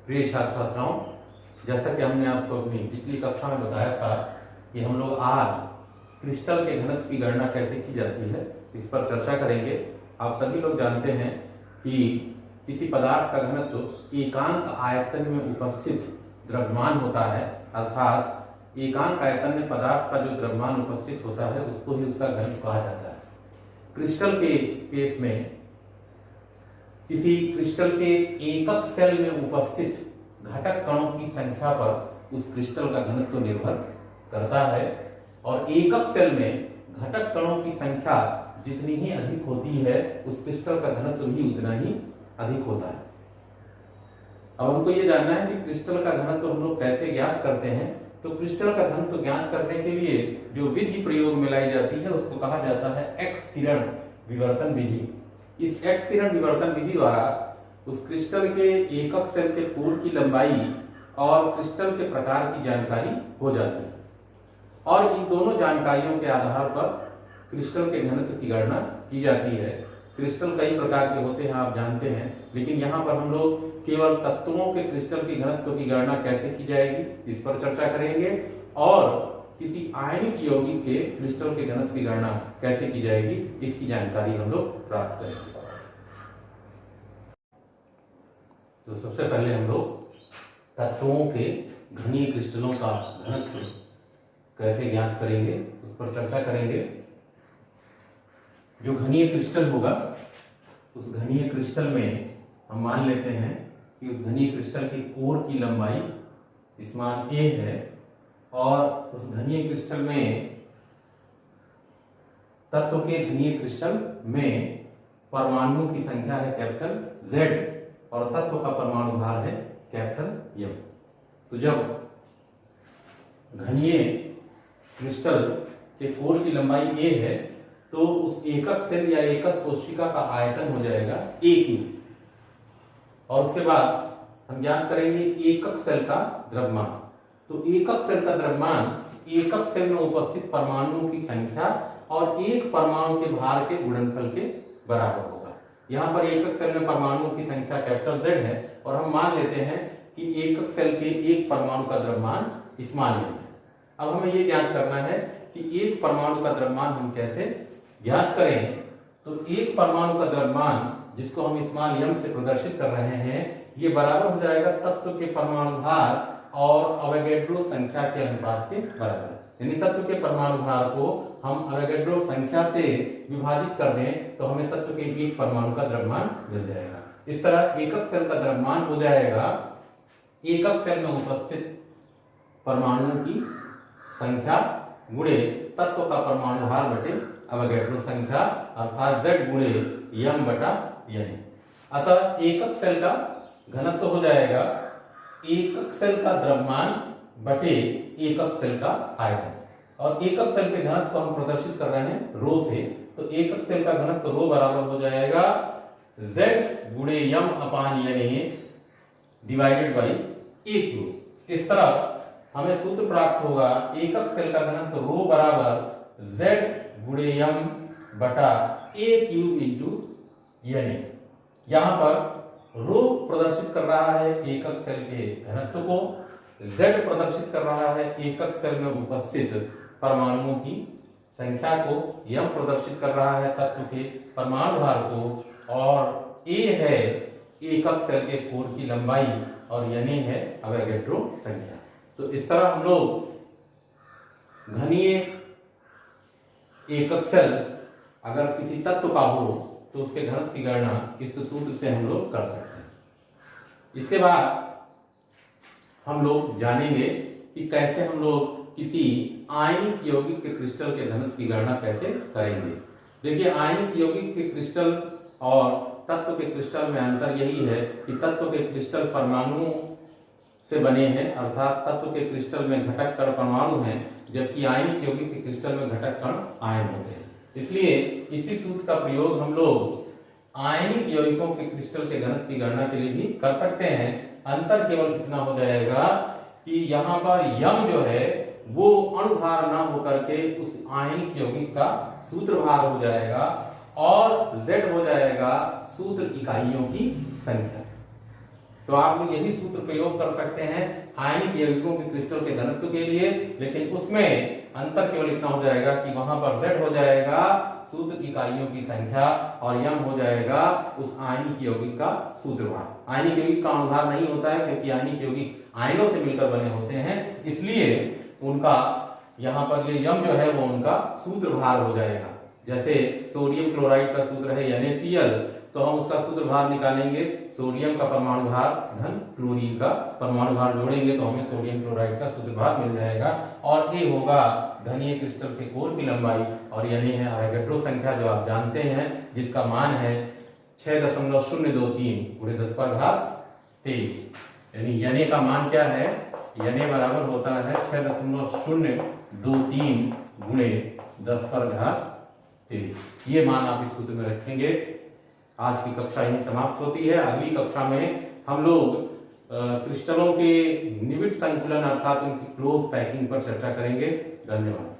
प्रिय छात्र छात्राओं, जैसा कि हमने आपको अपनी पिछली कक्षा में बताया था कि हम लोग आज क्रिस्टल के घनत्व की गणना कैसे की जाती है इस पर चर्चा करेंगे। आप सभी लोग जानते हैं कि किसी पदार्थ का घनत्व एकांक आयतन में उपस्थित द्रव्यमान होता है, अर्थात एकांक आयतन में पदार्थ का जो द्रव्यमान उपस्थित होता है उसको ही उसका घनत्व कहा जाता है। क्रिस्टल के केस में किसी क्रिस्टल के एकक सेल में उपस्थित घटक कणों की संख्या पर उस क्रिस्टल का घनत्व निर्भर करता है और एकक सेल में घटक कणों की संख्या जितनी ही अधिक होती है उस क्रिस्टल का घनत्व भी उतना ही अधिक होता है। अब हमको ये जानना है कि क्रिस्टल का घनत्व हम लोग कैसे ज्ञात करते हैं। तो क्रिस्टल का घनत्व ज्ञात करने के लिए जो विधि प्रयोग में लाई जाती है उसको कहा जाता है एक्स किरण विवर्तन विधि। इस एक्स किरण विवर्तन विधि द्वारा उस क्रिस्टल के एकक सेल के कोर की लंबाई और क्रिस्टल के प्रकार की जानकारी हो जाती है और इन दोनों जानकारियों के आधार पर क्रिस्टल के घनत्व की गणना की जाती है। क्रिस्टल कई प्रकार के होते हैं, आप जानते हैं, लेकिन यहाँ पर हम लोग केवल तत्वों के क्रिस्टल की घनत्व की गणना कैसे की जाएगी इस पर चर्चा करेंगे और किसी आयनिक यौगिक के क्रिस्टल के घनत्व की गणना कैसे की जाएगी इसकी जानकारी हम लोग प्राप्त करेंगे। तो सबसे पहले हम लोग तत्वों के घनीय क्रिस्टलों का घनत्व कैसे ज्ञात करेंगे उस पर चर्चा करेंगे। जो घनीय क्रिस्टल होगा उस घनीय क्रिस्टल में हम मान लेते हैं कि उस घनीय क्रिस्टल के कोर की लंबाई इस मान a है और उस घनीय क्रिस्टल में तत्व के घनीय क्रिस्टल में परमाणुओं की संख्या है कैपिटल Z और तत्व का परमाणु भार है कैपिटल M। तो जब घनीय क्रिस्टल के कोर की लंबाई a है तो उस एकक सेल या एकक कोशिका का आयतन हो जाएगा A3 और उसके बाद हम ज्ञात करेंगे एकक सेल का द्रव्यमान। तो एकक सेल का द्रव्यमान एकक सेल में उपस्थित परमाणुओं की संख्या और एक परमाणु के भार के गुणनफल के बराबर होगा। यहाँ पर एकक सेल में परमाणुओं की संख्या कैपिटल Z है और हम मान लेते हैं कि एकक सेल के एक परमाणु का द्रव्यमान स्मॉल m है। अब हमें ये ज्ञात करना है कि एक परमाणु का द्रव्यमान हम कैसे ज्ञात करें। तो एक परमाणु का द्रव्यमान जिसको हम स्मॉल m से प्रदर्शित कर रहे हैं ये बराबर हो जाएगा तत्व के परमाणु भार और अवोगैड्रो संख्या के अनुपात के बराबर। यानी तत्व के परमाणु भार को हम अवोगैड्रो संख्या से विभाजित कर दें तो हमें तत्व के एक परमाणु का द्रव्यमान मिल जाएगा। इस तरह एकक सेल का द्रव्यमान हो जाएगा एकक सेल में उपस्थित परमाणुओं की संख्या गुणे तत्व का परमाणु भार बटे अवोगैड्रो संख्या अर्थात Z गुणे m बटा n। अतः एकक सेल का घनत्व हो जाएगा एकक सेल का द्रव्यमान बटे एकक सेल का आयतन और एकक सेल के घनत्व को हम प्रदर्शित कर रहे हैं रो से। तो एकक सेल का घनत्व रो बराबर हो जाएगा Z गुणे m upon n divided by A3। इस तरह हमें सूत्र प्राप्त होगा एकक सेल का घनत्व रो बराबर Z गुणे m बटा A3 इंटू n। यहाँ पर रो प्रदर्शित कर रहा है एकक सेल के घनत्व को, Z प्रदर्शित कर रहा है एकक सेल में उपस्थित परमाणुओं की संख्या को, M प्रदर्शित कर रहा है तत्व के परमाणु भार को और A है एकक सेल के कोर की लंबाई और n है अवोगैड्रो संख्या। तो इस तरह हम लोग घनीय एकक सेल अगर किसी तत्व का हो तो उसके घनत्व की गणना इस सूत्र से हम लोग कर सकते हैं। इसके बाद हम लोग जानेंगे कि कैसे हम लोग किसी आयनिक यौगिक के क्रिस्टल के घनत्व की गणना कैसे करेंगे। देखिए, आयनिक यौगिक के क्रिस्टल और तत्व के क्रिस्टल में अंतर यही है कि तत्व के क्रिस्टल परमाणुओं से बने हैं, अर्थात तत्व के क्रिस्टल में घटक कण परमाणु हैं जबकि आयनिक यौगिक के क्रिस्टल में घटक कण आयन होते हैं। इसलिए इसी सूत्र का प्रयोग हम लोग आयनिक यौगिकों के क्रिस्टल के घनत्व की गणना के लिए भी कर सकते हैं। अंतर केवल इतना हो जाएगा कि यहाँ पर m जो है वो अणुभार ना होकर के उस आयनिक यौगिक का सूत्र भार हो जाएगा और Z हो जाएगा सूत्र इकाइयों की संख्या। तो आप लोग यही सूत्र प्रयोग कर सकते हैं आयनिक यौगिकों के क्रिस्टल के घनत्व के लिए, लेकिन उसमें अंतर केवल इतना हो जाएगा कि वहां पर Z हो जाएगा सूत्र इकाइयों की संख्या और m हो जाएगा उस आयनिक यौगिक का सूत्रभार। आयनिक यौगिक का अणुभार नहीं होता है क्योंकि आयनिक यौगिक आयनों से मिलकर बने होते हैं, इसलिए उनका यहाँ पर ये m जो है वो उनका सूत्रभार हो जाएगा। जैसे सोडियम क्लोराइड का सूत्र है NaCl, तो हम उसका सूत्रभार निकालेंगे, सोडियम का परमाणु भार धन क्लोरीन का परमाणु भार जोड़ेंगे तो हमें सोडियम क्लोराइड का सूत्रभार मिल जाएगा। और ये होगा घनीय क्रिस्टल के कोर की लंबाई और यानी है आयोगेड्रो संख्या जो आप जानते हैं, जिसका मान है 6.023 गुणे 10⁻23। यानी का मान क्या है, यानी बराबर होता है 6.023 गुणे 10⁻23। ये मान आप इस सूत्र में रखेंगे। आज की कक्षा यही समाप्त होती है। अगली कक्षा में हम लोग क्रिस्टलों के निबिड़ संकुलन अर्थात उनकी क्लोज पैकिंग पर चर्चा करेंगे। धन्यवाद।